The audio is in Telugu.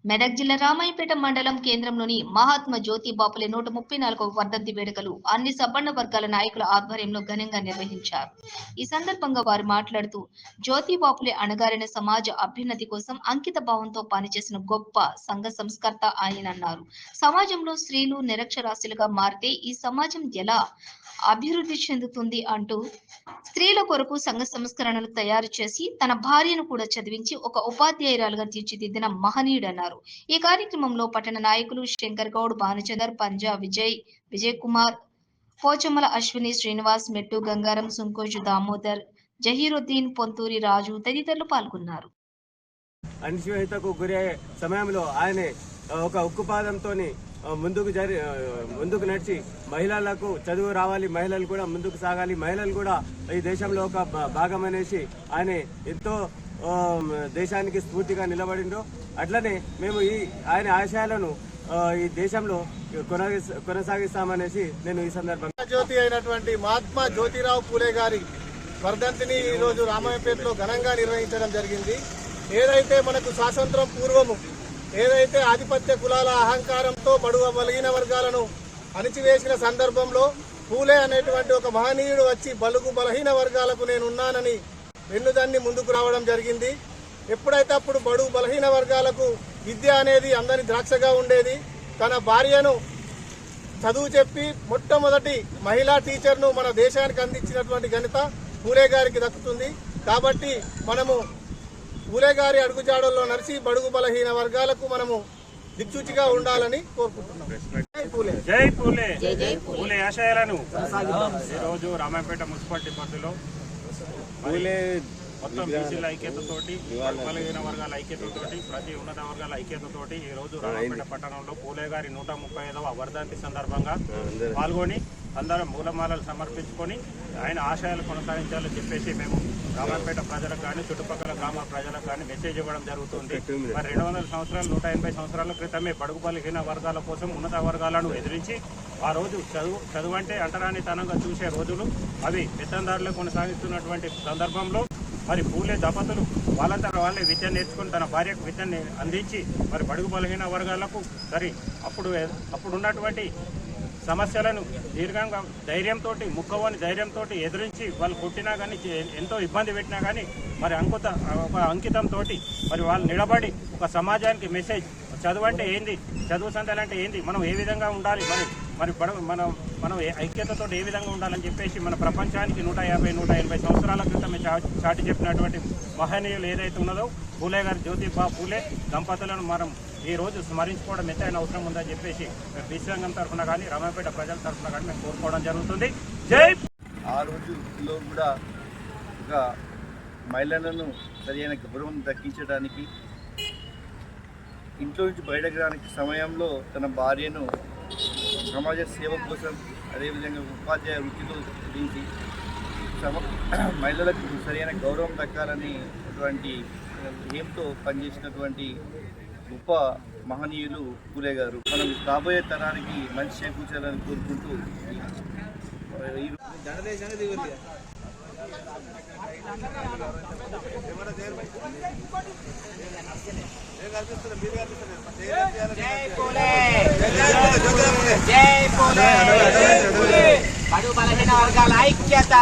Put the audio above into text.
మెదక్ జిల్లా రామాయపేట మండలం కేంద్రంలోని మహాత్మా జ్యోతి బాపులే 134వ వర్ధంతి వేడుకలు అన్ని సబ్బండ వర్గాల నాయకుల ఆధ్వర్యంలో ఘనంగా నిర్వహించారు. ఈ సందర్భంగా వారు మాట్లాడుతూ జ్యోతి బాపులే అణగారిన సమాజ అభ్యున్నతి కోసం అంకిత భావంతో పనిచేసిన గొప్ప సంఘ సంస్కర్త ఆయనన్నారు. సమాజంలో స్త్రీలు నిరక్షరాస్యులుగా మారితే ఈ సమాజం ఎలా అభివృద్ధి చెందుతుంది అంటూ స్త్రీల కొరకు సంఘ సంస్కరణలు తయారు చేసి తన భార్యను కూడా చదివించి ఒక ఉపాధ్యాయురాలుగా తీర్చిదిద్దిన మహనీయుడన్నారు. ఈ కార్యక్రమంలో పట్టణ నాయకులు శంకర్ గౌడ్, భానుచందర్, పంజా విజయ్ కుమార్, పోచమ్మల అశ్విని, శ్రీనివాస్, మెట్టు గంగారం, సుంకోజు దామోదర్, జహీరుద్దీన్, పొంతూరి రాజు తదితరులు పాల్గొన్నారు. అణచివేతకు గురే సమయంలో ఆయన ఒక ఉక్కుపాదంతో ముందుకు నడిచి మహిళలకు చదువు రావాలి, మహిళలు కూడా ముందుకు సాగాలి, మహిళలు కూడా ఈ దేశంలో ఒక భాగం అనేసి ఆయన ఎంతో దేశానికి స్ఫూర్తిగా నిలబడిండు. అట్లనే మేము ఆయన ఆశయాలను ఈ దేశంలో కొనసాగిస్తామనేసి నేను ఈ సందర్భంగా జ్యోతి అయినటువంటి మహాత్మా జ్యోతిరావు పూలే గారి వర్ధంతిని ఈరోజు రామాయపేటలో ఘనంగా నిర్వహించడం జరిగింది. ఏదైతే మనకు స్వాతంత్రం పూర్వము ఏదైతే ఆధిపత్య కులాల అహంకారంతో బడుగు బలహీన వర్గాలను అణిచివేసిన సందర్భంలో పూలే అనేటువంటి ఒక మహనీయుడు వచ్చి బలుగు బలహీన వర్గాలకు నేనున్నానని వెన్నుదన్ని ముందుకు రావడం జరిగింది. ఎప్పుడైతే అప్పుడు బడుగు బలహీన వర్గాలకు విద్య అనేది అందరి ద్రాక్షగా ఉండేది. తన భార్యను చదువు చెప్పి మొట్టమొదటి మహిళా టీచర్ను మన దేశానికి అందించినటువంటి ఘనత పూలే గారికి దక్కుతుంది. కాబట్టి మనము పూలే గారి అడుగుజాడల్లో నడిచి బడుగు బలహీన వర్గాలకు మనము దిక్సూచిగా ఉండాలని కోరుకుంటున్నాం. జై పూలే. పూలే ఆశయాలను ఈరోజు రామాయపేట మున్సిపాలిటీ పరిధిలో మొత్తం బీసీల ఐక్యతతోటి, బలహీన వర్గాల ఐక్యతతోటి, ప్రతి ఉన్నత వర్గాల ఐక్యతతోటి ఈ రోజు రామాయపేట పట్టణంలో పూలే గారి 135వ వర్ధంతి సందర్భంగా పాల్గొని అందరం మూలమాలలు సమర్పించుకొని ఆయన ఆశయాలు కొనసాగించాలని చెప్పేసి మేము రామాయపేట ప్రజలకు కానీ చుట్టుపక్కల గ్రామ ప్రజలకు కానీ మెసేజ్ ఇవ్వడం జరుగుతుంది. మరి 200 సంవత్సరాలు 180 సంవత్సరాల క్రితమే బడుగు బలహీన వర్గాల కోసం ఉన్నత వర్గాలను ఎదిరించి ఆ రోజు చదువు అంటే అంటరానితనంగా చూసే రోజులు అవి పెత్తందారులు కొనసాగిస్తున్నటువంటి సందర్భంలో మరి పూలే దంపతులు వాళ్ళంతా వాళ్ళే విద్య నేర్చుకుని తన భార్యకు విద్యని అందించి మరి బడుగు బలహీన వర్గాలకు మరి అప్పుడున్నటువంటి సమస్యలను దీర్ఘంగా ధైర్యంతో, ముక్కవని ధైర్యంతో ఎదిరించి వాళ్ళు కొట్టినా కానీ ఎంతో ఇబ్బంది పెట్టినా కానీ మరి ఒక అంకితంతో మరి వాళ్ళు నిలబడి ఒక సమాజానికి మెసేజ్ చదువు అంటే ఏంది, చదువు సంతలు అంటే ఏంది, మనం ఏ విధంగా ఉండాలి, మరి మనం ఐక్యతతో ఏ విధంగా ఉండాలని చెప్పేసి మన ప్రపంచానికి 150-180 సంవత్సరాల క్రితమే చాటి చెప్పినటువంటి మహనీయులు ఏదైతే ఉన్నదో పూలే గారి జ్యోతిబా పూలే దంపతులను మనం ఈ రోజు స్మరించుకోవడం ఎంతైనా అవసరం ఉందని చెప్పేసి మేము బీసీ సంఘం తరఫున కానీ రామాయపేట ప్రజల తరఫున కానీ మేము కోరుకోవడం జరుగుతుంది. జై. ఆ రోజులో కూడా ఒక మహిళలను సరైన గౌరవం దక్కించడానికి, ఇంట్లో నుంచి బయటకు రానికి సమయంలో తన భార్యను సమాజ సేవ కోసం అదేవిధంగా ఉపాధ్యాయ వృత్తిలో గురించి మహిళలకు సరైన గౌరవం దక్కాలని అటువంటి ధ్యేయంతో పనిచేసినటువంటి గొప్ప మహనీయులు పూలే గారు. మనం రాబోయే తరానికి మంచి చేకూర్చాలని కోరుకుంటూ బడుగు బలహీన వర్గాల ఐక్యత.